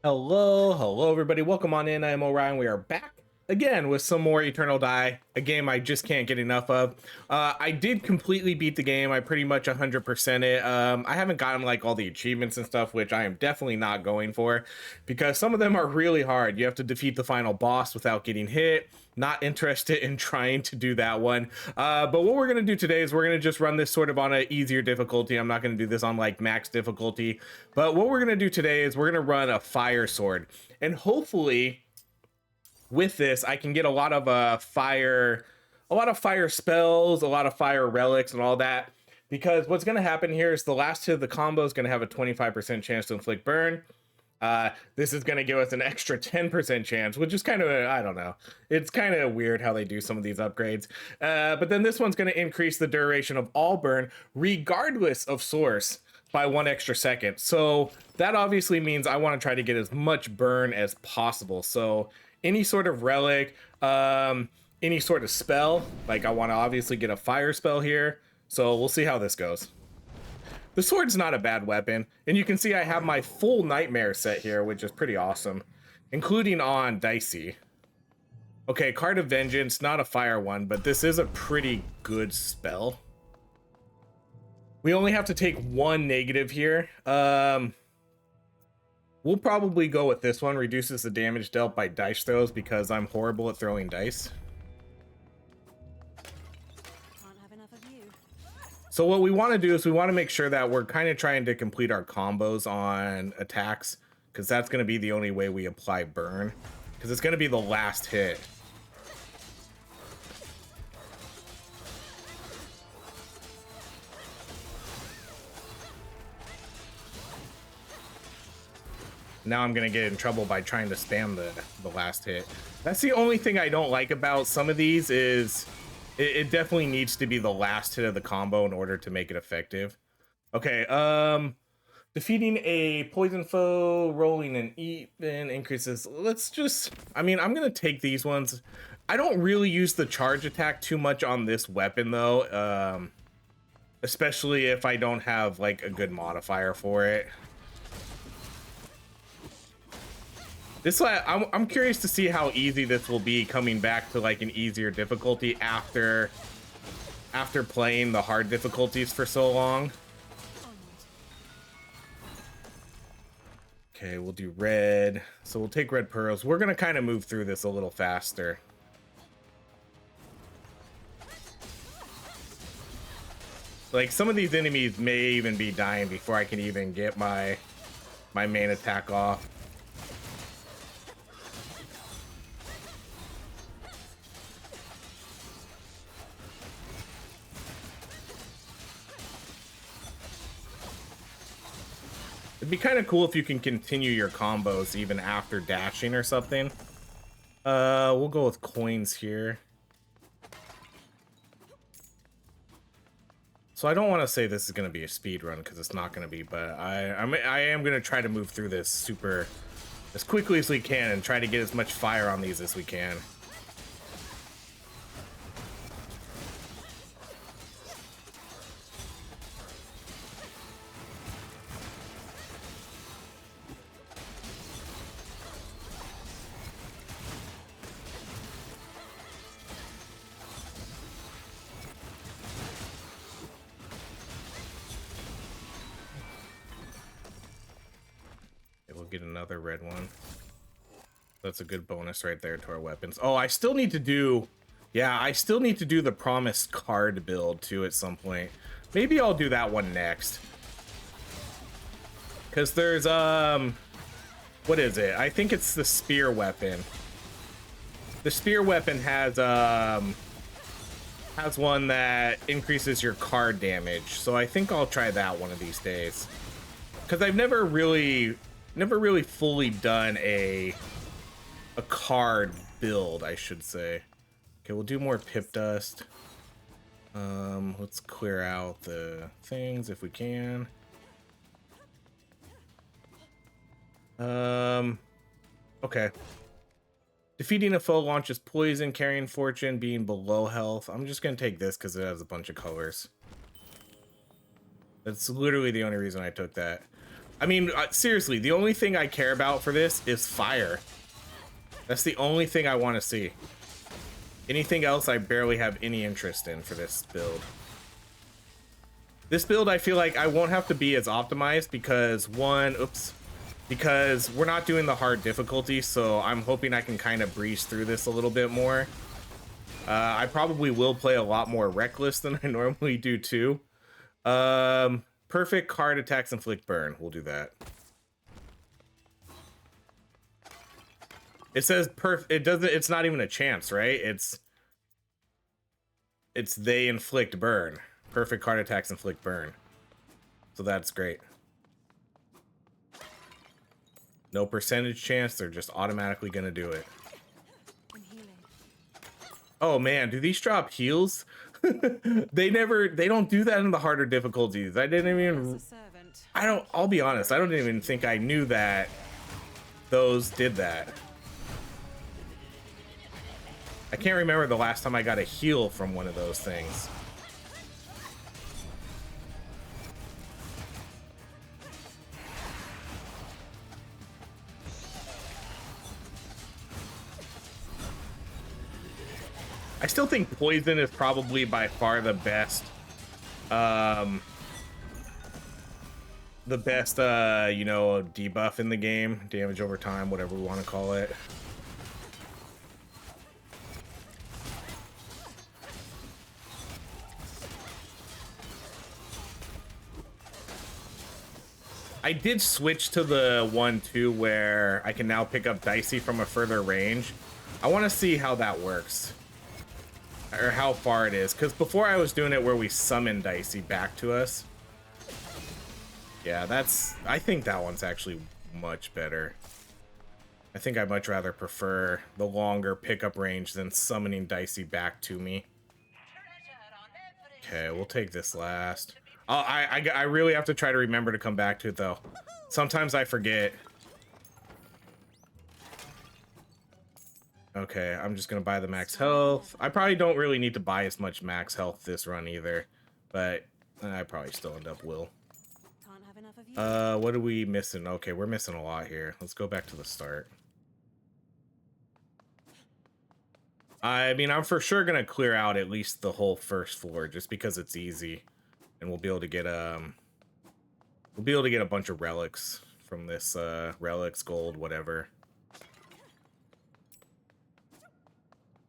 Hello everybody. Welcome on in. I am Orion. We are back again with some more Eternal Die, a game I just can't get enough of. I did completely beat the game. I pretty much 100% it. I haven't gotten like all the achievements and stuff, which I am definitely not going for because some of them are really hard. You have to defeat the final boss without getting hit. Not interested in trying to do that one. But what we're going to do today is we're going to just run this sort of on an easier difficulty. I'm not going to do this on like max difficulty. But what we're going to do today is we're going to run a fire sword. And hopefully with this, I can get a lot of fire spells, a lot of fire relics and all that. Because what's going to happen here is the last hit of the combo is going to have a 25% chance to inflict burn. This is going to give us an extra 10% chance, which is kind of, I don't know. It's kind of weird how they do some of these upgrades. But then this one's going to increase the duration of all burn, regardless of source, by 1 extra second. So that obviously means I want to try to get as much burn as possible. So any sort of relic, any sort of spell, like I want to obviously get a fire spell here. So we'll see how this goes. The sword's not a bad weapon, and you can see I have my full nightmare set here, which is pretty awesome, including on Dicey. Okay, Card of Vengeance, not a fire one, but this is a pretty good spell. We only have to take 1 negative here. We'll probably go with this one, reduces the damage dealt by dice throws because I'm horrible at throwing dice. So what we want to do is we want to make sure that we're kind of trying to complete our combos on attacks, because that's going to be the only way we apply burn, because it's going to be the last hit. Now I'm going to get in trouble by trying to spam the last hit. That's the only thing I don't like about some of these is it definitely needs to be the last hit of the combo in order to make it effective. Okay, defeating a poison foe, rolling an even increases. Let's just, I mean, I'm gonna take these ones. I don't really use the charge attack too much on this weapon though, especially if I don't have like a good modifier for it. This, I'm curious to see how easy this will be coming back to like an easier difficulty after playing the hard difficulties for so long. Okay, we'll do red. So we'll take red pearls. We're gonna kind of move through this a little faster. Like some of these enemies may even be dying before I can even get my main attack off. It'd be kind of cool if you can continue your combos even after dashing or something. We'll go with coins here. So I don't want to say this is going to be a speed run because it's not going to be, but I am going to try to move through this super as quickly as we can and try to get as much fire on these as we can. Get another red one. That's a good bonus right there to our weapons. Oh, I still need to do, yeah, I still need to do the promised card build too at some point. Maybe I'll do that one next, because there's what is it? I think it's the spear weapon. The spear weapon has one that increases your card damage, so I think I'll try that one of these days, because I've never really fully done a card build, I should say. Okay, we'll do more pip dust. Let's clear out the things if we can. Okay. Defeating a foe launches poison, carrying fortune, being below health. I'm just gonna take this because it has a bunch of colors. That's literally the only reason I took that. I mean, seriously, the only thing I care about for this is fire. That's the only thing I want to see. Anything else I barely have any interest in for this build. This build, I feel like I won't have to be as optimized because because we're not doing the hard difficulty, so I'm hoping I can kind of breeze through this a little bit more. I probably will play a lot more reckless than I normally do too. Perfect card attacks inflict burn. We'll do that. It says it's not even a chance, right? It's they inflict burn. Perfect card attacks inflict burn. So that's great. No percentage chance, they're just automatically gonna do it. Oh man, do these drop heals? They don't do that in the harder difficulties. I'll be honest, I don't even think I knew that those did that. I can't remember the last time I got a heal from one of those things. I still think poison is probably by far the best, you know, debuff in the game. Damage over time, whatever we want to call it. I did switch to the one too where I can now pick up Dicey from a further range. I want to see how that works. Or how far it is, because before I was doing it where we summon Dicey back to us. Yeah, I think that one's actually much better. I think I'd much rather prefer the longer pickup range than summoning Dicey back to me. Okay, we'll take this last. I really have to try to remember to come back to it though. Sometimes I forget. Okay, I'm just gonna buy the max health. I probably don't really need to buy as much max health this run either, but I probably still end up will. What are we missing? Okay, we're missing a lot here. Let's go back to the start. I mean, I'm for sure gonna clear out at least the whole first floor just because it's easy, and we'll be able to get a bunch of relics from this relics, gold, whatever.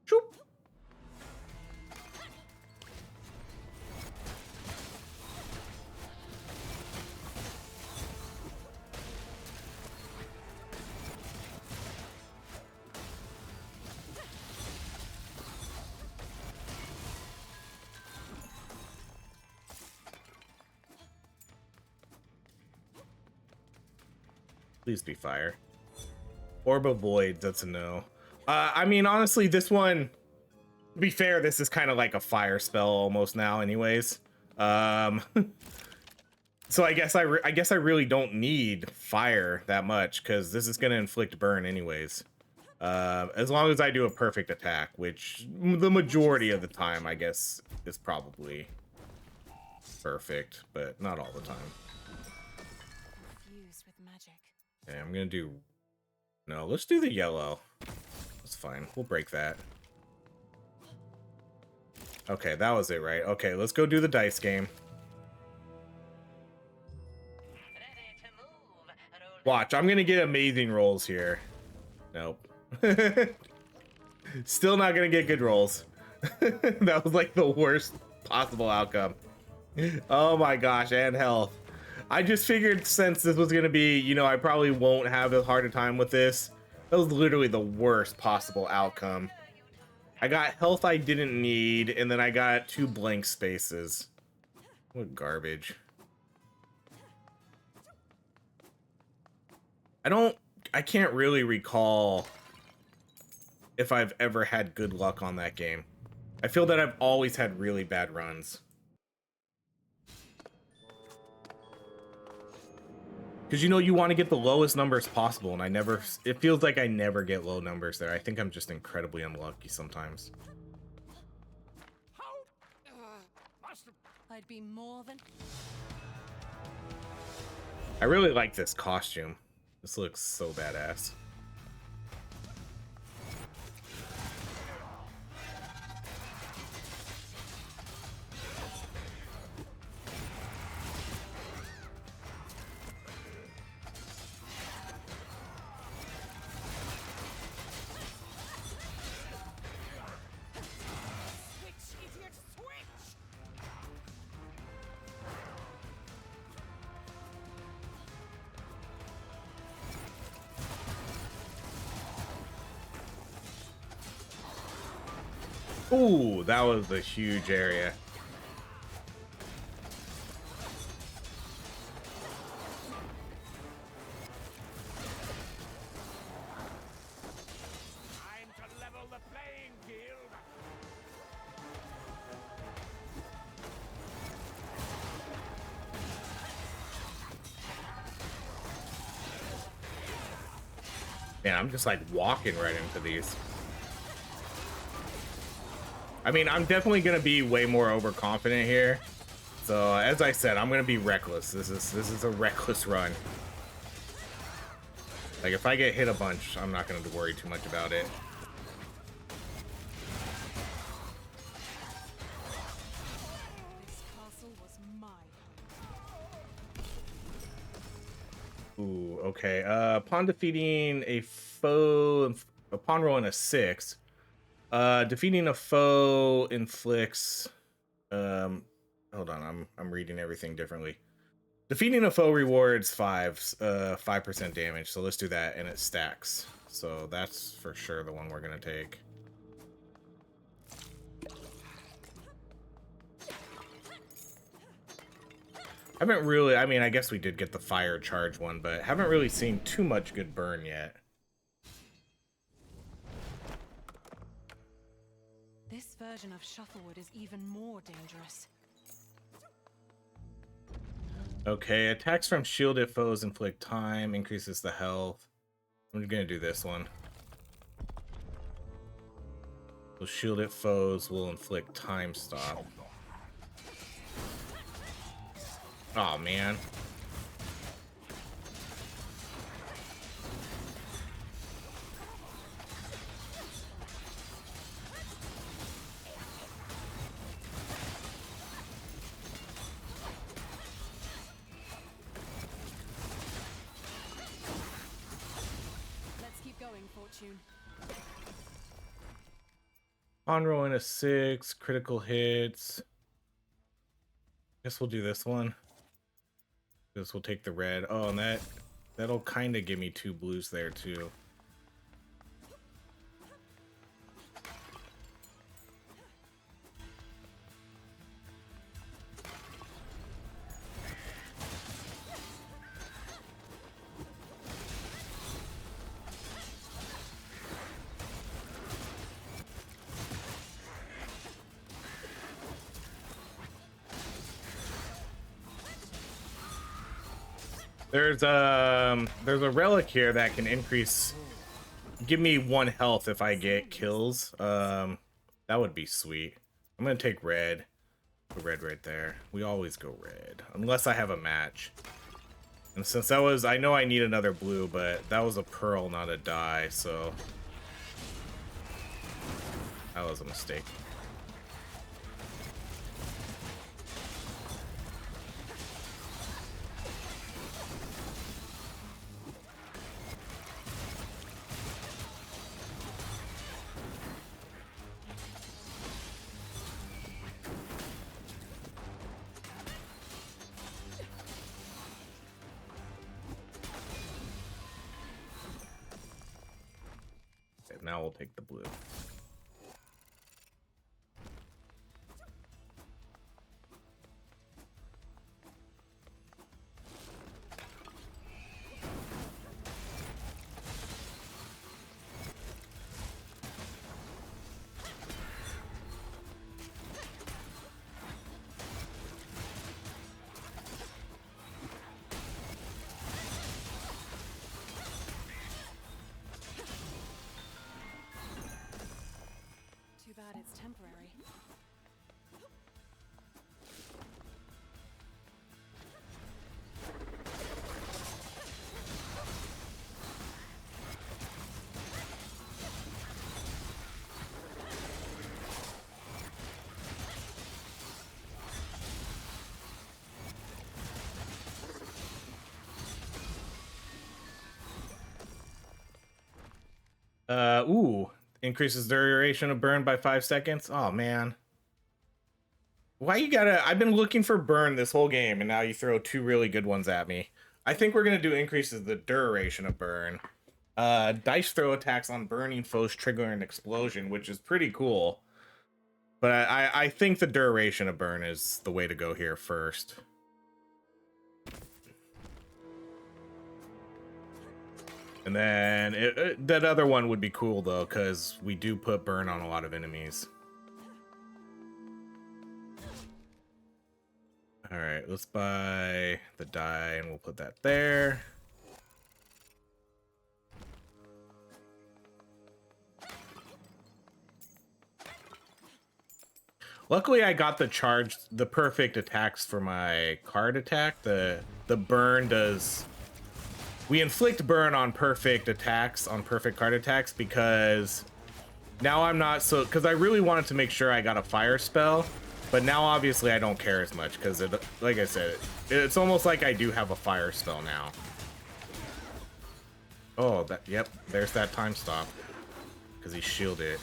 Shoop. Please be fire. Orb of Void, that's a no. I mean, honestly, this one, to be fair, this is kind of like a fire spell almost now anyways. So I guess I really don't need fire that much because this is going to inflict burn anyways. As long as I do a perfect attack, which the majority of the time, I guess, is probably perfect, but not all the time. Okay, I'm going to do... No, let's do the yellow. That's fine. We'll break that. Okay, that was it, right? Okay, let's go do the dice game. Watch, I'm gonna get amazing rolls here. Nope. Still not gonna get good rolls. That was like the worst possible outcome. Oh my gosh, and health. I just figured since this was gonna be, you know, I probably won't have a harder time with this. That was literally the worst possible outcome. I got health I didn't need, and then I got 2 blank spaces. What garbage. I can't really recall if I've ever had good luck on that game. I feel that I've always had really bad runs. Because, you know, you want to get the lowest numbers possible, and it feels like I never get low numbers there. I think I'm just incredibly unlucky sometimes. I'd be more than... I really like this costume. This looks so badass. Ooh, that was a huge area. Time to level the playing field. Man, I'm just like walking right into these. I mean, I'm definitely gonna be way more overconfident here. So as I said, I'm gonna be reckless. This is a reckless run. Like if I get hit a bunch, I'm not gonna worry too much about it. This castle was my home. Ooh, okay. Upon defeating a foe, upon rolling a 6, defeating a foe inflicts. Hold on, I'm reading everything differently. Defeating a foe rewards 5% damage. So let's do that, and it stacks. So that's for sure the one we're gonna take. Haven't really. I mean, I guess we did get the fire charge one, but haven't really seen too much good burn yet. This version of Shufflewood is even more dangerous. Okay, attacks from shielded foes inflict time, increases the health. I'm gonna do this one. So shielded foes will inflict time stop. Oh man. Let's keep going, Fortune. On rolling a 6, critical hits. Guess we'll do this one. This will take the red. Oh, and that'll kind of give me 2 blues there too. There's a relic here that can give me 1 health if I get kills. That would be sweet. I'm gonna take red. The red right there. We always go red unless I have a match. And since that was, I know I need another blue, but that was a pearl, not a die, so that was a mistake. Now we'll take the blue. Too bad it's temporary. Ooh, increases duration of burn by 5 seconds. Oh man. Why you gotta, I've been looking for burn this whole game and now you throw two really good ones at me. I think we're gonna do increases the duration of burn. Dice throw attacks on burning foes trigger an explosion, which is pretty cool. But I think the duration of burn is the way to go here first. And then that other one would be cool though, because we do put burn on a lot of enemies. All right, let's buy the die and we'll put that there. Luckily, I got the perfect attacks for my card attack. The burn does. We inflict burn on perfect attacks, on perfect card attacks, because now I'm not so, because I really wanted to make sure I got a fire spell, but now obviously I don't care as much because it, like I said, it's almost like I do have a fire spell now. Oh, that, yep, there's that time stop because he shielded it.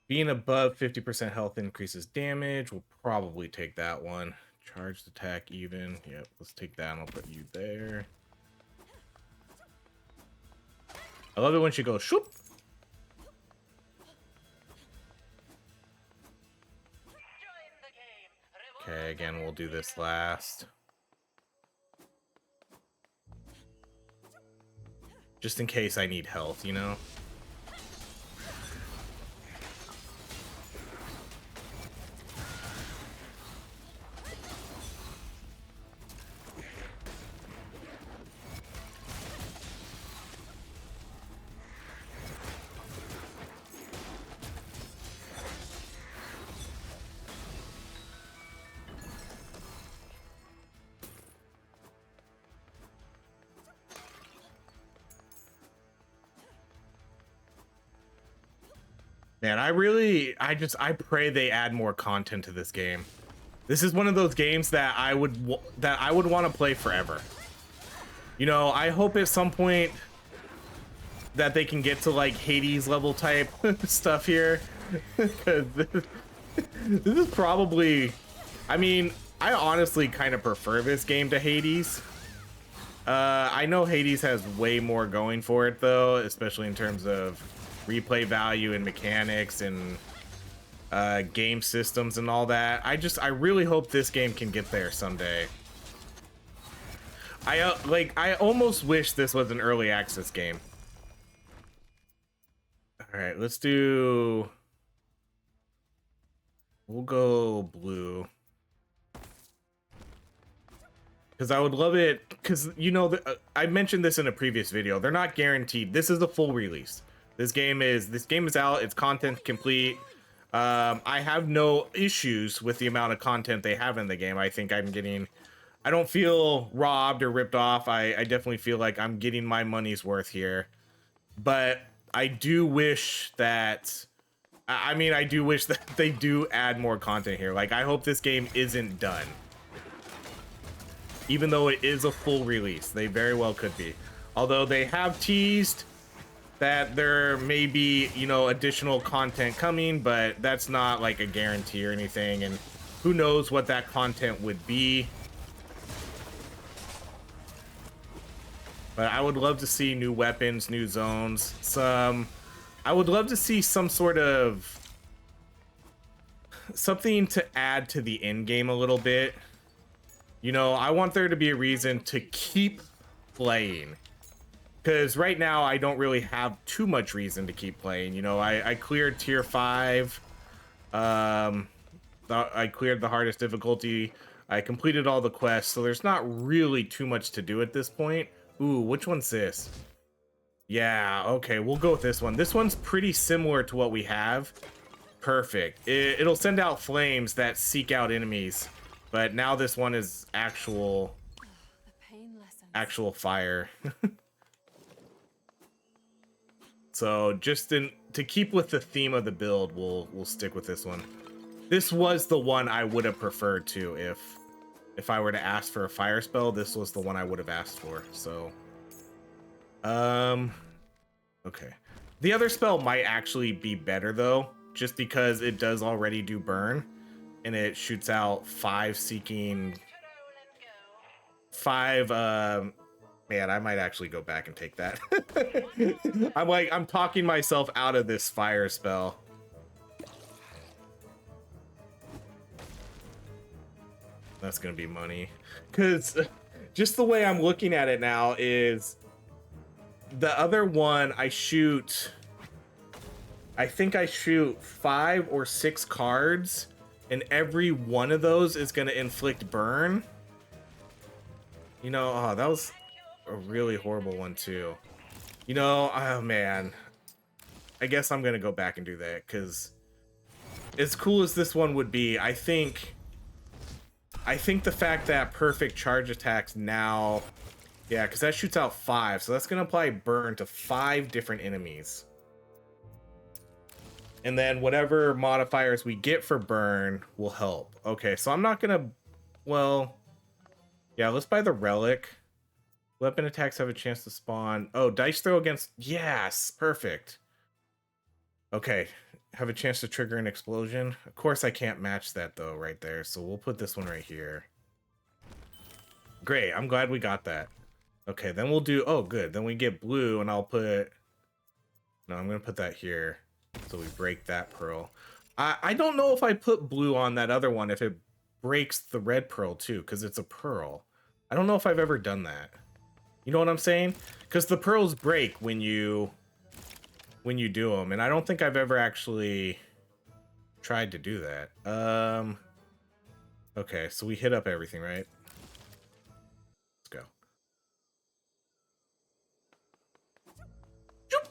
Being above 50% health increases damage. We'll probably take that one. Charged attack even. Yep, let's take that and I'll put you there. I love it when she goes shoop. Okay, again, we'll do this last. Just in case I need health, you know? Man, I pray they add more content to this game. This is one of those games that I would want to play forever. You know, I hope at some point that they can get to like Hades level type stuff here. Because this is probably, I mean, I honestly kind of prefer this game to Hades. I know Hades has way more going for it though, especially in terms of replay value and mechanics and game systems and all that. I really hope this game can get there someday. I almost wish this was an early access game. All right, we'll go blue. Because I would love it, because you know, I mentioned this in a previous video. They're not guaranteed. This is a full release. This game is out. It's content complete. I have no issues with the amount of content they have in the game. I think I don't feel robbed or ripped off. I definitely feel like I'm getting my money's worth here. But I do wish that, I do wish that they do add more content here. Like, I hope this game isn't done. Even though it is a full release, they very well could be. Although they have teased that there may be, you know, additional content coming, but that's not like a guarantee or anything, and who knows what that content would be. But I would love to see new weapons, new zones, I would love to see some sort of something to add to the end game a little bit. You know, I want there to be a reason to keep playing. Because right now, I don't really have too much reason to keep playing. You know, I cleared tier 5. I cleared the hardest difficulty. I completed all the quests, so there's not really too much to do at this point. Ooh, which one's this? Yeah, okay, we'll go with this one. This one's pretty similar to what we have. Perfect. It'll send out flames that seek out enemies, but now this one is actual fire. So just to keep with the theme of the build, we'll stick with this one. This was the one I would have preferred to if I were to ask for a fire spell, this was the one I would have asked for. So, okay. The other spell might actually be better though, just because it does already do burn, and it shoots out 5 seeking, 5. Man, I might actually go back and take that. I'm talking myself out of this fire spell. That's gonna be money, because just the way I'm looking at it now is the other one I think I shoot 5 or 6 cards, and every one of those is gonna inflict burn. You know, oh, that was a really horrible one too. You know, oh man, I guess I'm gonna go back and do that, because as cool as this one would be, I think the fact that perfect charge attacks now, yeah, because that shoots out 5, so that's gonna apply burn to 5 different enemies, and then whatever modifiers we get for burn will help. Okay, so I'm not gonna, well, yeah, let's buy the relic. Weapon attacks have a chance to spawn. Oh, dice throw against, yes, perfect. Okay, have a chance to trigger an explosion. Of course I can't match that though right there, so we'll put this one right here. Great, I'm glad we got that. Okay, then we'll do, oh good, then we get blue, and I'll put, no, I'm gonna put that here so we break that pearl. I don't know if I put blue on that other one if it breaks the red pearl too, because it's a pearl. I don't know if I've ever done that. You know what I'm saying? Because the pearls break when you do them, and I don't think I've ever actually tried to do that. Okay, so we hit up everything, right? Let's go. Joop.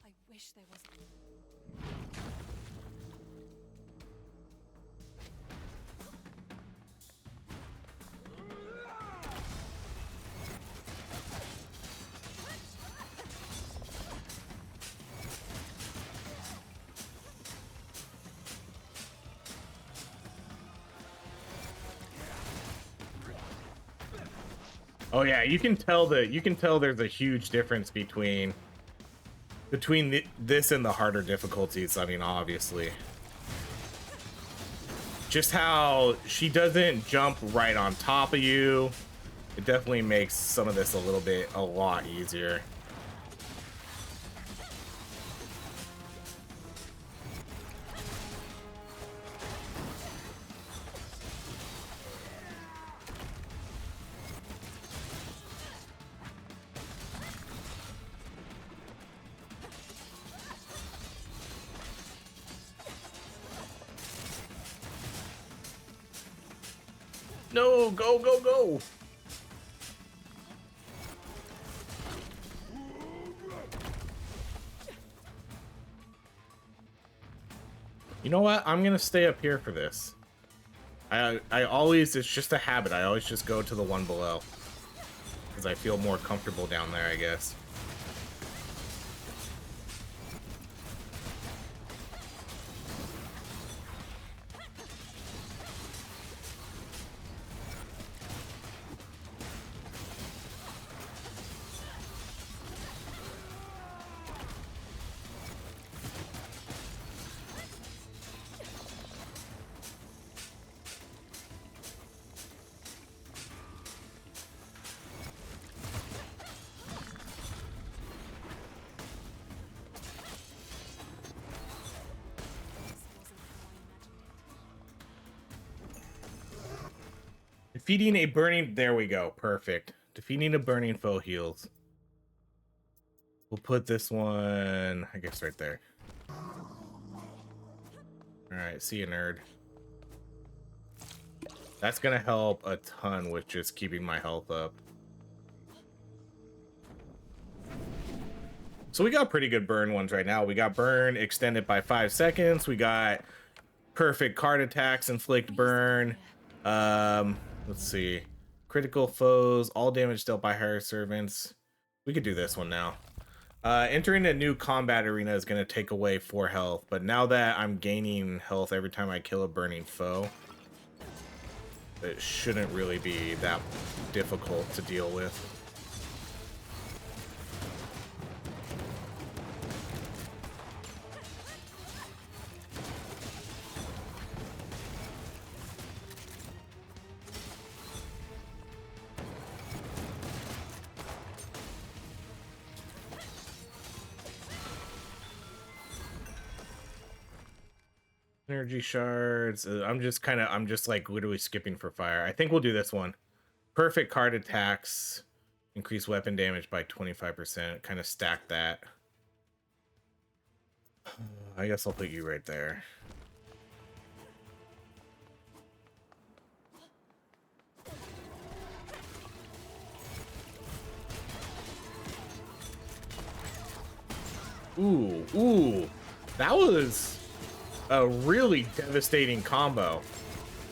I wish there was. Oh yeah, you can tell there's a huge difference between this and the harder difficulties. I mean, obviously. Just how she doesn't jump right on top of you. It definitely makes some of this a lot easier. No, go, go, go. You know what? I'm gonna stay up here for this. I always, it's just a habit. I always just go to the one below, because I feel more comfortable down there, I guess. Defeating a burning, there we go, perfect. Defeating a burning foe heals. We'll put this one, I guess, right there. Alright, see you, nerd. That's gonna help a ton with just keeping my health up. So we got pretty good burn ones right now. We got burn extended by 5 seconds. We got perfect card attacks inflict burn. Let's see. Critical foes, all damage dealt by higher servants. We could do this one now. Entering a new combat arena is going to take away 4 health, but now that I'm gaining health every time I kill a burning foe, it shouldn't really be that difficult to deal with. Energy shards. I'm just like literally skipping for fire. I think we'll do this one. Perfect card attacks. Increase weapon damage by 25%. Kind of stack that. I guess I'll put you right there. Ooh. That was a really devastating combo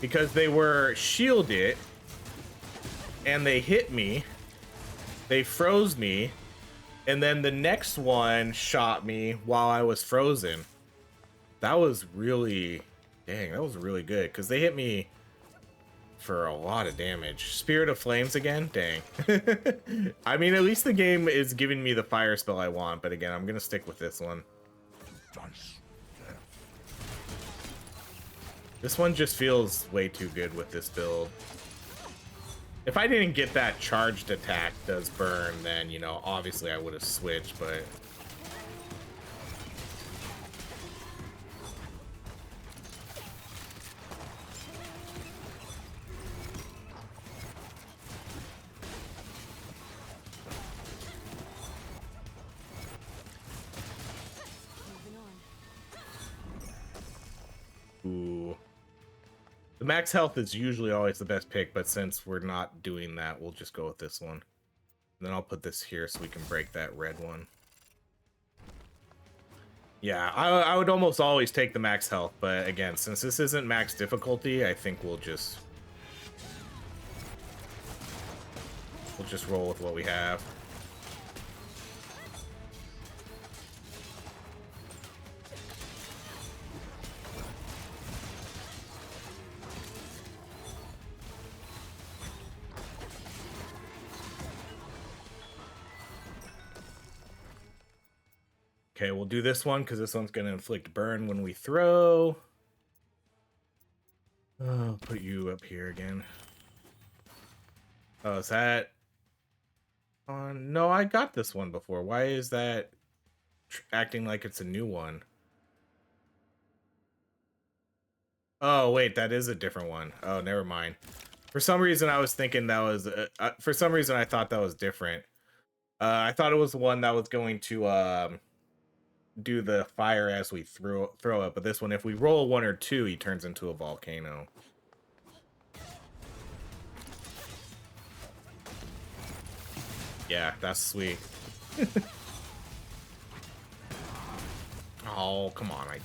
because they were shielded and they hit me, they froze me, and then the next one shot me while I was frozen. That was really, dang, that was really good because they hit me for a lot of damage. Spirit of Flames again, dang. I mean, at least the game is giving me the fire spell I want, but again, I'm gonna stick with this one. This one just feels way too good with this build. If I didn't get that charged attack does burn, then, you know, obviously I would have switched, but... Ooh. The max health is usually always the best pick, but since we're not doing that, we'll just go with this one. And then I'll put this here so we can break that red one. Yeah, I would almost always take the max health, but again, since this isn't max difficulty, I think we'll just roll with what we have. Okay, we'll do this one because this one's going to inflict burn when we throw. I'll put you up here again. Oh, is that on? No, I got this one before. Why is that acting like it's a new one? Oh, wait, that is a different one. Oh, never mind. For some reason, I was thinking that was... for some reason, I thought that was different. I thought it was the one that was going to... do the fire as we throw it, but this one, if we roll a 1 or 2, he turns into a volcano. Yeah, that's sweet. Oh, come on, I did.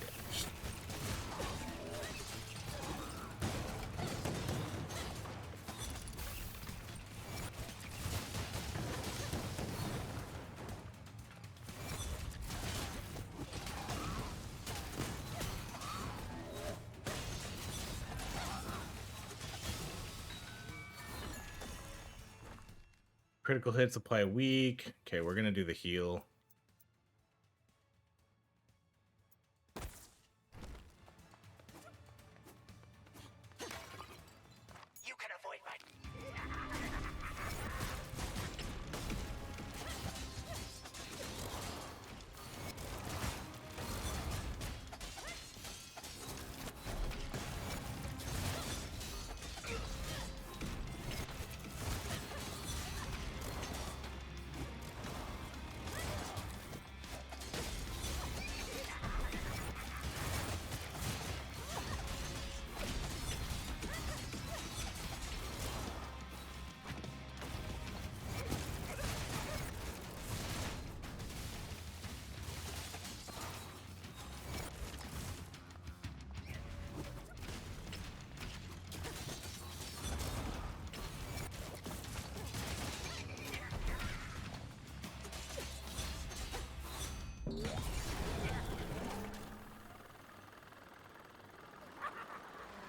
Critical hits apply weak. Okay, we're gonna do the heal. You can avoid my...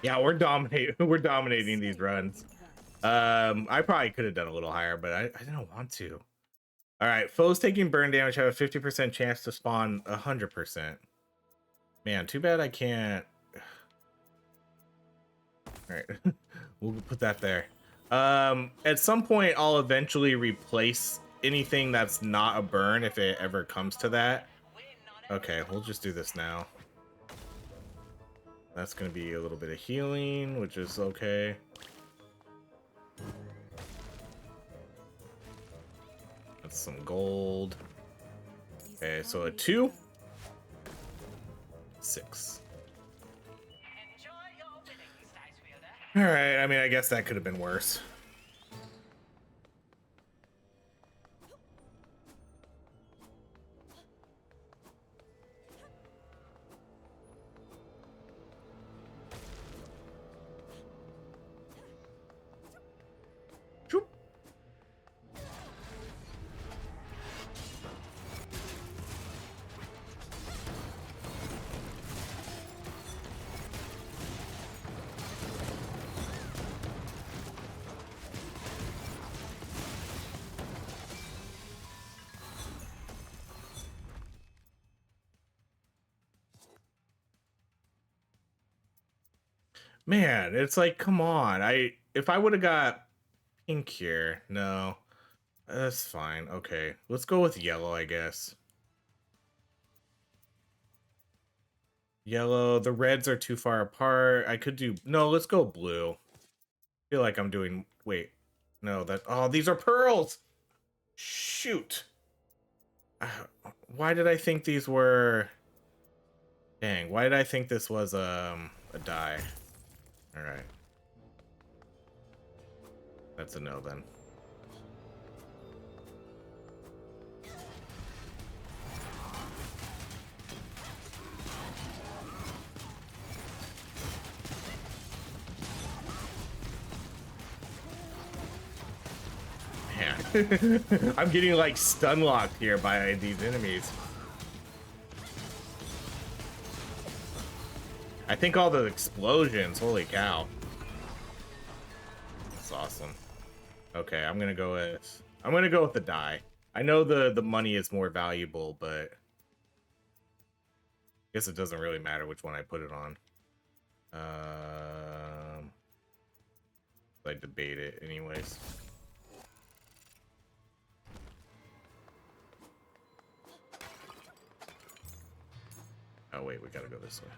Yeah, we're dominating. We're dominating these runs. I probably could have done a little higher, but I didn't want to. All right, foes taking burn damage have a 50% chance to spawn 100%. Man, too bad I can't. All right, we'll put that there. At some point, I'll eventually replace anything that's not a burn if it ever comes to that. Okay, we'll just do this now. That's gonna be a little bit of healing, which is okay. That's some gold. Okay, so a 2, 6. All right, I mean, I guess that could have been worse. Shoop. Man, it's like, come on. If I would have got pink here, no. That's fine. Okay, let's go with yellow, I guess. Yellow. The reds are too far apart. I could do... No, let's go blue. I feel like I'm doing... Wait. No, that... Oh, these are pearls! Shoot. Why did I think these were... Dang, why did I think this was a die? Alright. That's a no, then. Man. I'm getting, like, stun locked here by these enemies. I think all the explosions, holy cow. That's awesome. Okay, I'm gonna go with the die. I know the money is more valuable, but I guess it doesn't really matter which one I put it on. I debate it anyways. Oh wait, we gotta go this way.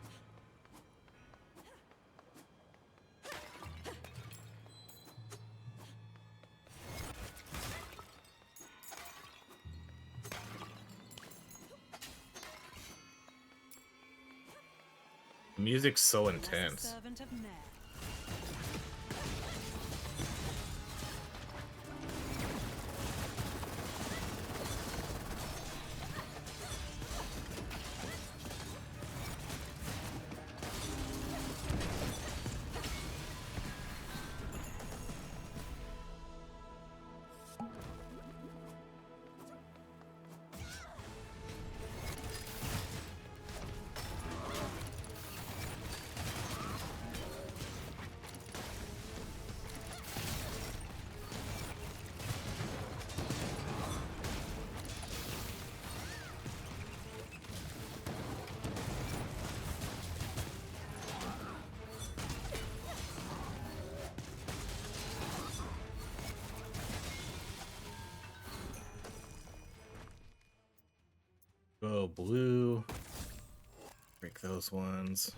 The music's so intense. Servant of Mer. Go blue. Break those ones.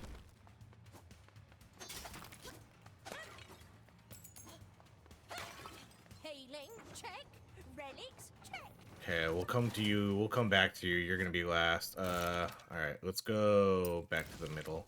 Healing, check. Relics, check. Okay, we'll come to you. We'll come back to you. You're gonna be last. All right, let's go back to the middle.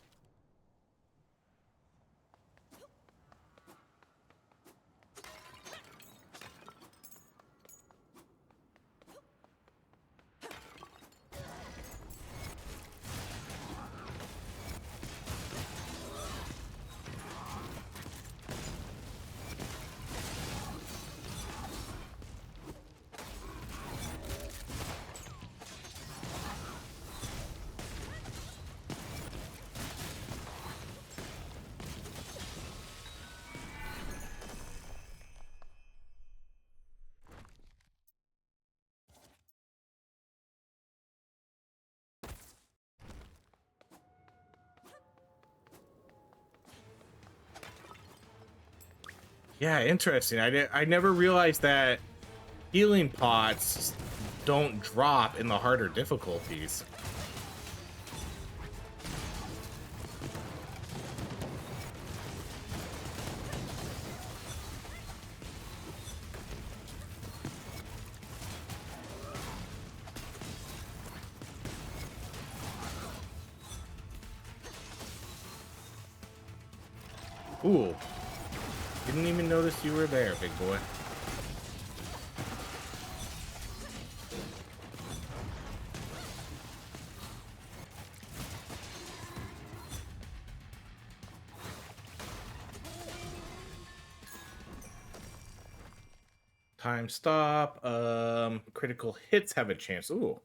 Yeah, interesting. I never realized that healing pots don't drop in the harder difficulties. Ooh. Didn't even notice you were there, big boy. Time stop. Critical hits have a chance. Ooh.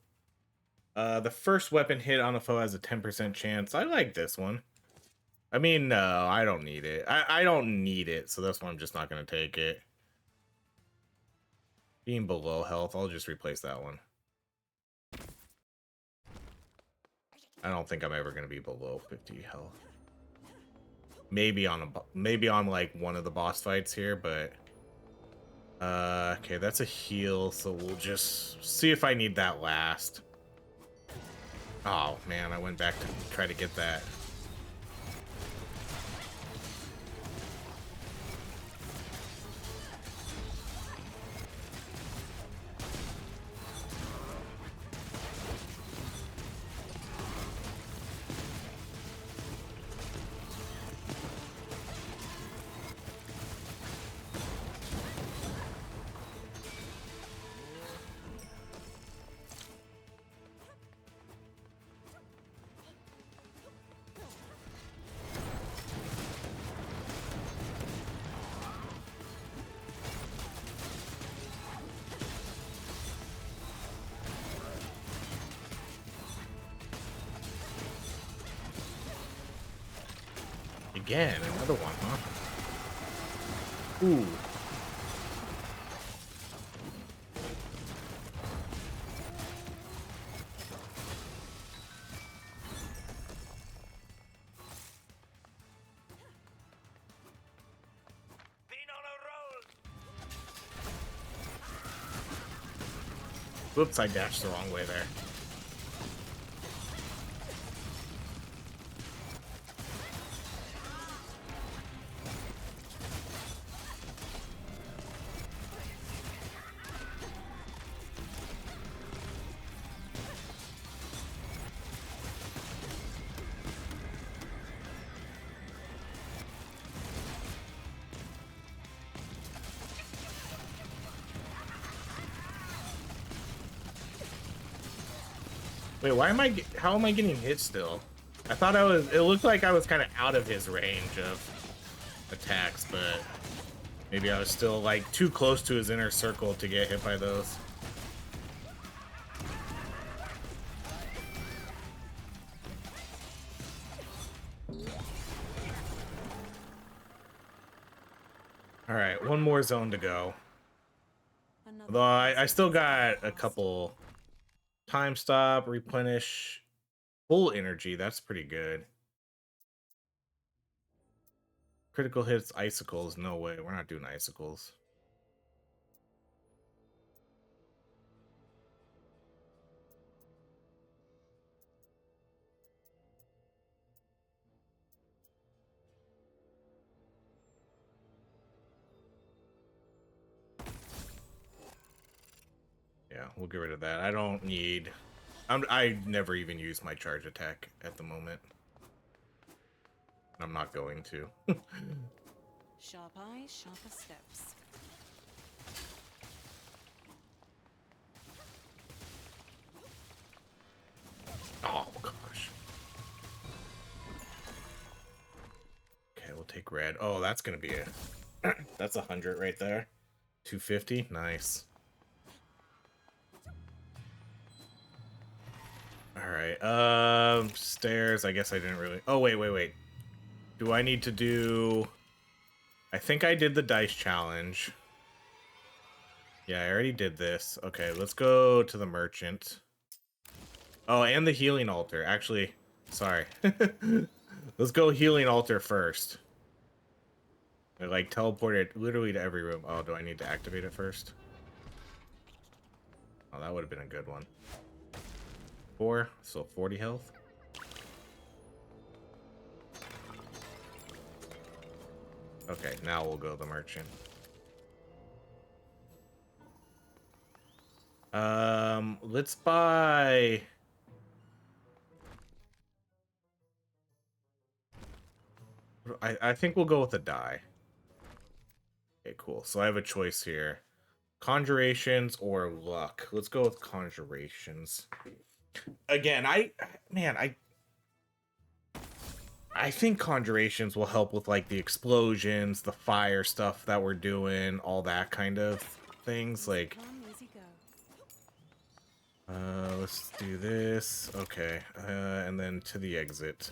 The first weapon hit on a foe has a 10% chance. I like this one. I mean, no, I don't need it. I don't need it, so that's why I'm just not going to take it. Being below health, I'll just replace that one. I don't think I'm ever going to be below 50 health. Maybe on like one of the boss fights here, but okay, that's a heal, so we'll just see if I need that last. Oh man, I went back to try to get that. Again, another one, huh? Ooh. Whoops, I dashed the wrong way there. Wait, how am I getting hit still? I thought it looked like I was kind of out of his range of attacks, but maybe I was still like too close to his inner circle to get hit by those. All right, one more zone to go. Although I still got a couple. Time stop, replenish, full energy. That's pretty good. Critical hits, icicles. No way. We're not doing icicles. Yeah, we'll get rid of that. I don't need... I never even use my charge attack at the moment. I'm not going to. Sharp eyes, sharper steps. Oh, gosh. Okay, we'll take red. Oh, that's going to be a... That's 100 right there. 250. Nice. All right. Stairs. I guess I didn't really... Oh, wait. Do I need to do... I think I did the dice challenge. Yeah, I already did this. Okay, let's go to the merchant. Oh, and the healing altar. Actually, sorry. Let's go healing altar first. It like teleported literally to every room. Oh, do I need to activate it first? Oh, that would have been a good one. 4, so 40 health. Okay, now we'll go the merchant. Let's buy. I think we'll go with a die. Okay, cool. So I have a choice here. Conjurations or luck. Let's go with conjurations. Again, I think conjurations will help with like the explosions, the fire stuff that we're doing, all that kind of things. Like, let's do this. Okay, and then to the exit.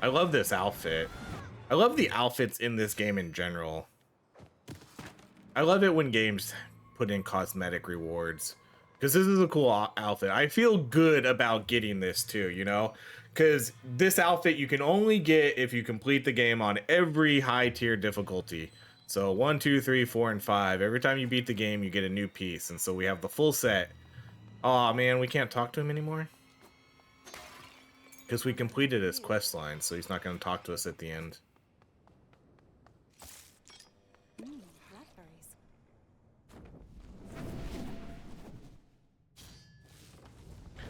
I love this outfit. I love the outfits in this game in general. I love it when games put in cosmetic rewards, because this is a cool outfit. I feel good about getting this too, you know, because this outfit you can only get if you complete the game on every high tier difficulty. So 1, 2, 3, 4, and 5. Every time you beat the game, you get a new piece, and so we have the full set. Oh man, we can't talk to him anymore because we completed his quest line, so he's not going to talk to us at the end.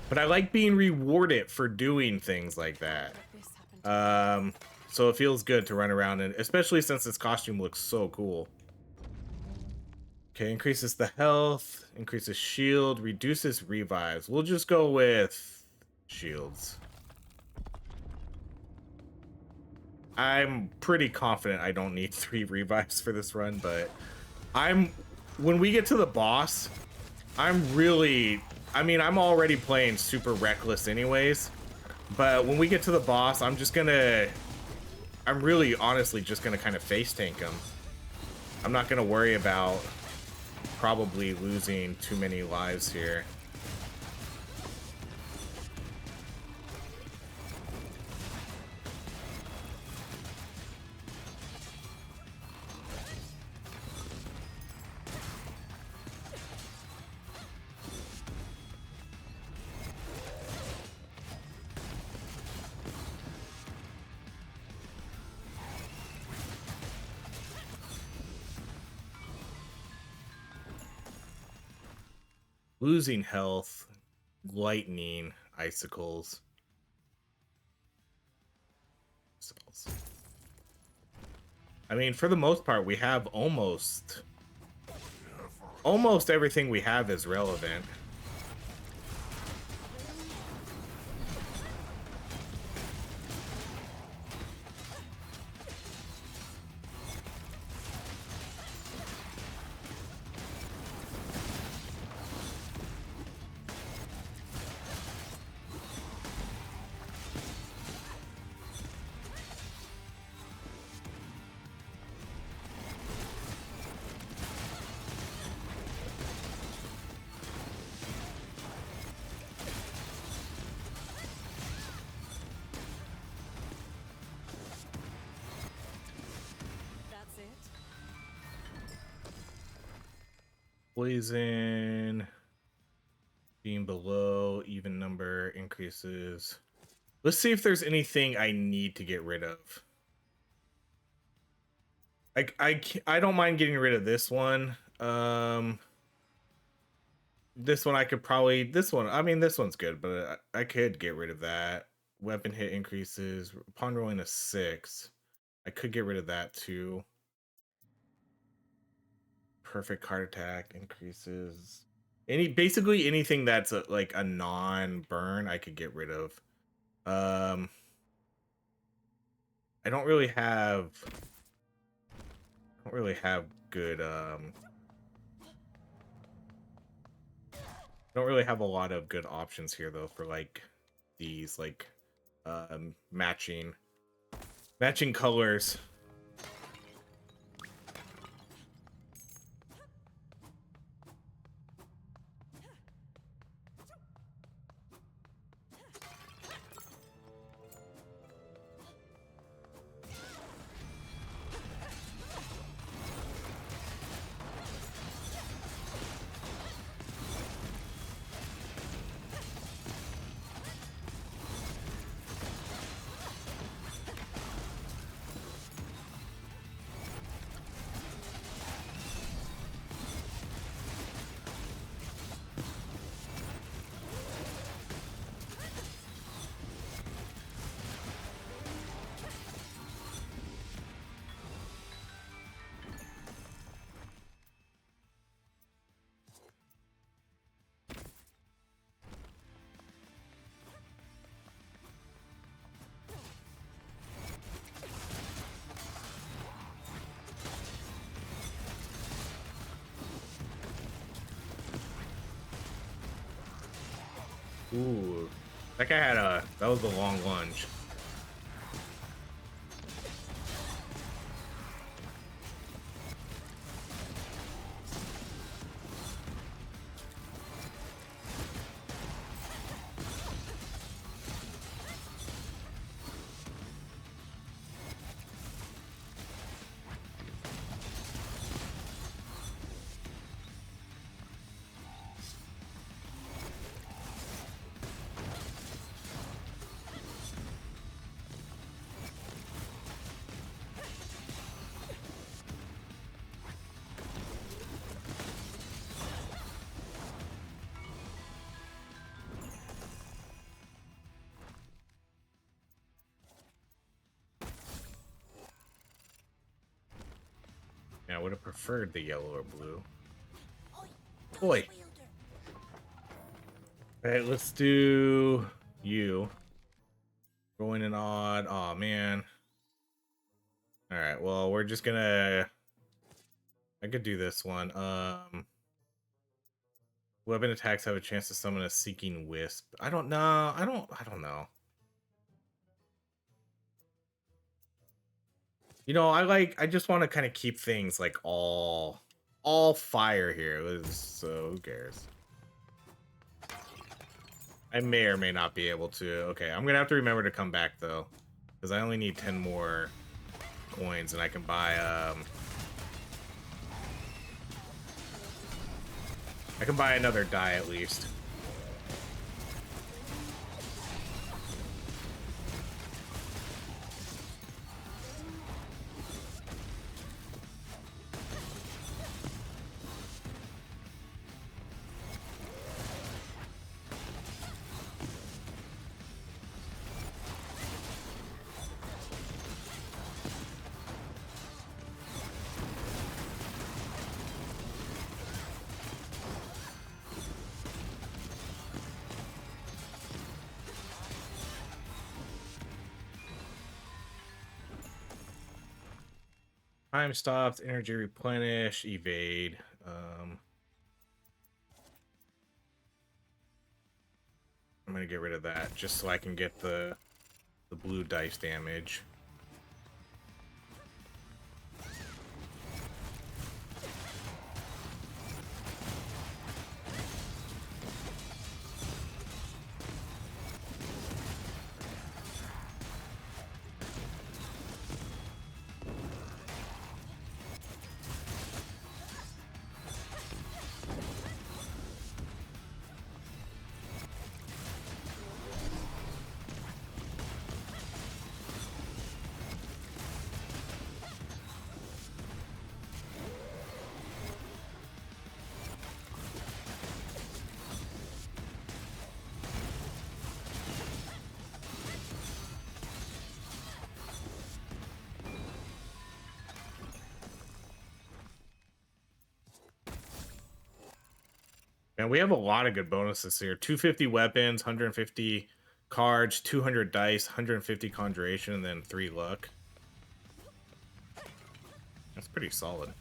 But I like being rewarded for doing things like that. So it feels good to run around, and especially since this costume looks so cool. Okay, increases the health, increases shield, reduces revives. We'll just go with shields. I'm pretty confident I don't need 3 revives for this run, but when we get to the boss, I'm already playing super reckless anyways, but when we get to the boss, I'm really honestly just gonna kind of face tank him. I'm not gonna worry about probably losing too many lives here. Losing health, lightning, icicles. Spells. I mean, for the most part, we have almost everything we have is relevant. Poison, being below, even number increases. Let's see if there's anything I need to get rid of. I don't mind getting rid of this one. This one I could probably, this one's good, but I could get rid of that. Weapon hit increases upon rolling a 6. I could get rid of that too. Perfect heart attack increases. Basically anything that's like a non-burn I could get rid of. I don't really have good don't really have a lot of good options here though for like these like matching colors. Ooh, that guy had that was a long lunge. Yeah, I would have preferred the yellow or blue. Boy. Alright, let's do you. Going in odd. Oh man. Alright, well, we're just gonna. I could do this one. Weapon attacks have a chance to summon a seeking wisp. I don't know. I don't know. You know, I just want to kind of keep things like all fire here. So who cares? I may or may not be able to. Okay, I'm gonna have to remember to come back though, because I only need 10 more coins, and I can buy I can buy another die at least. Time stopped, energy replenish, evade. I'm gonna get rid of that just so I can get the blue dice damage. And we have a lot of good bonuses here. 250 weapons, 150 cards, 200 dice, 150 conjuration, and then 3 luck. That's pretty solid.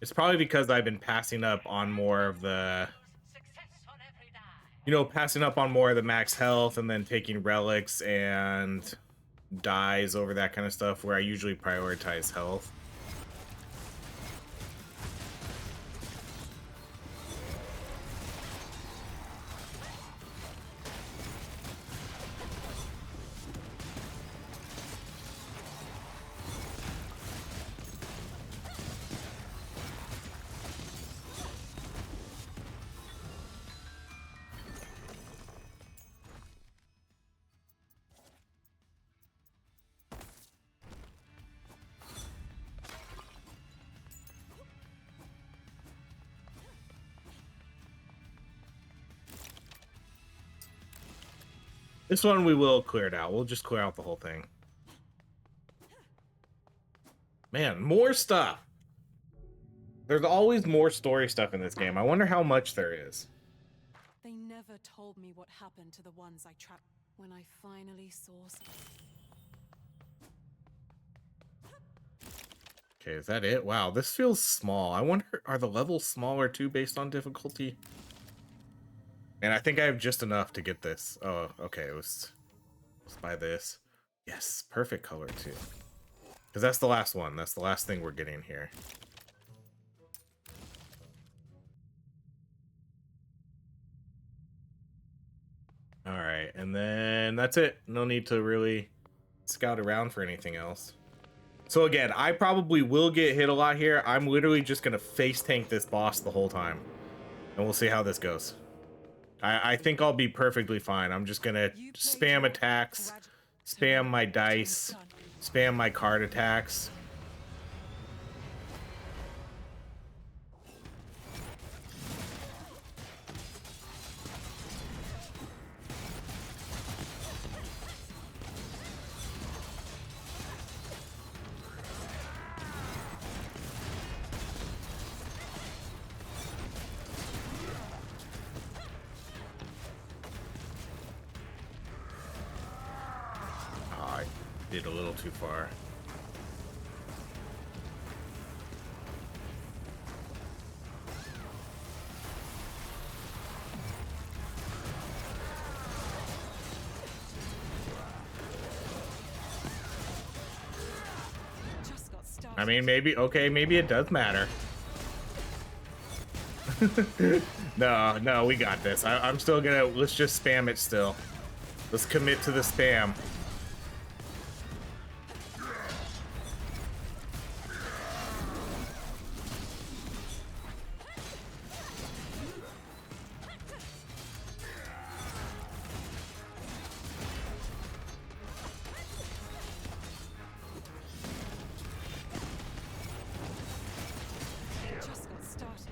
It's probably because I've been passing up on more of the... You know, passing up on more of the max health and then taking relics and dies over that kind of stuff, where I usually prioritize health. This one we will clear it out. We'll just clear out the whole thing. Man, more stuff. There's always more story stuff in this game. I wonder how much there is. They never told me what happened to the ones I trapped. When I finally saw some... Okay, is that it? Wow, this feels small. I wonder, are the levels smaller too based on difficulty? And I think I have just enough to get this. Oh, okay, let's buy this. Yes, perfect color too. Because that's the last one. That's the last thing we're getting here. All right, and then that's it. No need to really scout around for anything else. So again, I probably will get hit a lot here. I'm literally just gonna face tank this boss the whole time, and we'll see how this goes. I think I'll be perfectly fine. I'm just gonna spam attacks, spam my dice, spam my card attacks. I did a little too far. Just got started. I mean, maybe, okay, maybe it does matter. No, we got this. I'm still gonna, let's just spam it still. Let's commit to the spam. Just got started.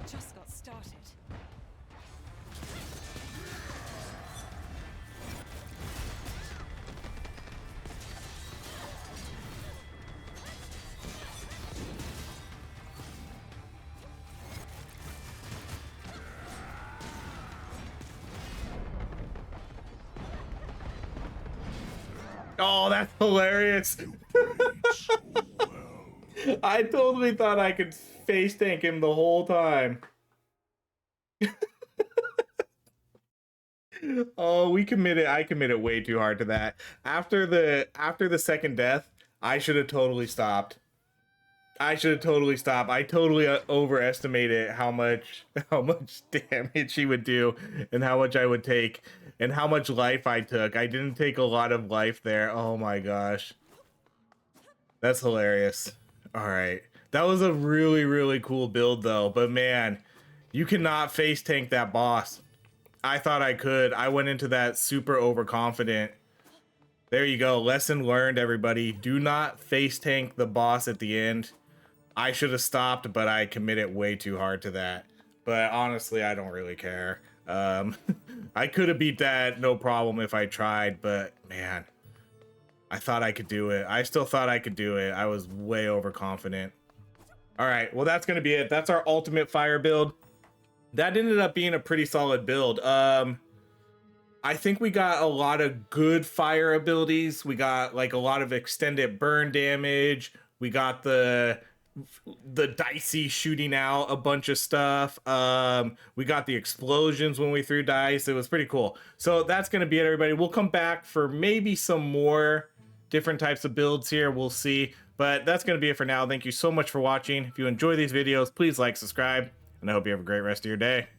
Just got started. Oh, that's hilarious. I totally thought I could face tank him the whole time. Oh, we committed. I committed way too hard to that. After the second death, I should have totally stopped. I totally overestimated how much damage he would do and how much I would take and how much life I took. I didn't take a lot of life there. Oh my gosh. That's hilarious. All right. That was a really, really cool build though, but man, you cannot face tank that boss. I thought I could. I went into that super overconfident. There you go. Lesson learned, everybody. Do not face tank the boss at the end. I should have stopped, but I committed way too hard to that. But honestly, I don't really care. I could have beat that no problem if I tried, but man, I thought I could do it. I still thought I could do it. I was way overconfident. All right, well, that's going to be it. That's our ultimate fire build. That ended up being a pretty solid build. I think we got a lot of good fire abilities. We got like a lot of extended burn damage. We got the dicey shooting out a bunch of stuff. We got the explosions when we threw dice. It was pretty cool. So that's going to be it, everybody. We'll come back for maybe some more different types of builds here. We'll see. But that's going to be it for now. Thank you so much for watching. If you enjoy these videos, please like, subscribe, and I hope you have a great rest of your day.